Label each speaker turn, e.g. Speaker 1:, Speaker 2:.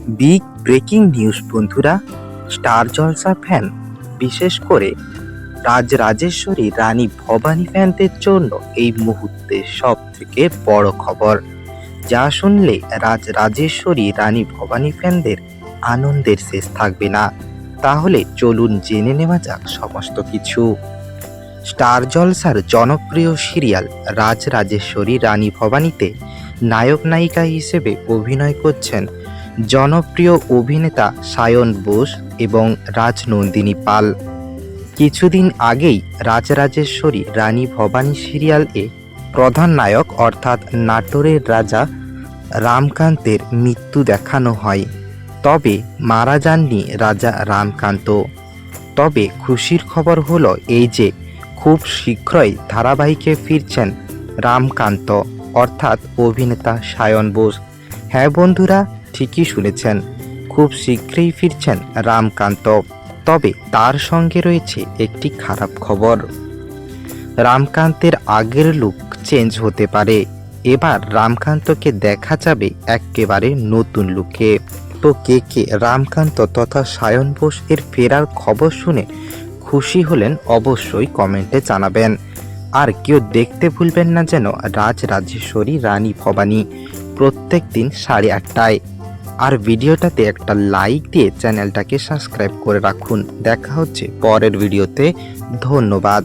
Speaker 1: Big breaking news বন্ধুরা, star জলসা fan, বিশেষ করে রাজরাজেশ্বরী রানী ভবানী ফ্যানদের জন্য এই মুহূর্তে সব থেকে বড় খবর। যা শুনলে রাজরাজেশ্বরী রানী ভবানী ফ্যানদের আনন্দের শেষ থাকবে না। তাহলে চলুন জেনে নেওয়া যাক সমস্ত কিছু। স্টার জলসার জনপ্রিয় সিরিয়াল রাজরাজেশ্বরী রানী ভবানীতে নায়ক নায়িকা হিসেবে অভিনয় করছেন জনপ্রিয় অভিনেতা সায়ন বোস এবং রাজনন্দিনী পাল। কিছুদিন আগেই রাজরাজেশ্বরী রানী ভবানী সিরিয়ালে প্রধান নায়ক অর্থাৎ নাটোরের রাজা রামকান্তের মৃত্যু দেখানো হয়। তবে মারা যাননি রাজা রামকান্ত। তবে খুশির খবর হলো এই যে খুব শীঘ্রই ধারাবাহিকে ফিরছেন রামকান্ত অর্থাৎ অভিনেতা সায়ন বোস। হ্যাঁ বন্ধুরা, ঠিকই শুনেছেন, খুব শীঘ্রই ফিরছেন রামকান্ত। তবে তার সঙ্গে রয়েছে একটি খারাপ খবর। রামকান্তের আগের লুক চেঞ্জ হতে পারে। এবার রামকান্তকে দেখা যাবে একেবারে নতুন লুকে। তো কে কে রামকান্ত তথা সায়ন বোস এর ফেরার খবর শুনে খুশি হলেন অবশ্যই কমেন্টে জানাবেন। আর কেউ দেখতে ভুলবেন না যেন রাজরাজেশ্বরী রানী ভবানী প্রত্যেক দিন 8:30টায়। আর ভিডিওটাতে একটা লাইক দিয়ে চ্যানেলটাকে সাবস্ক্রাইব করে রাখুন। দেখা হচ্ছে পরের ভিডিওতে। ধন্যবাদ।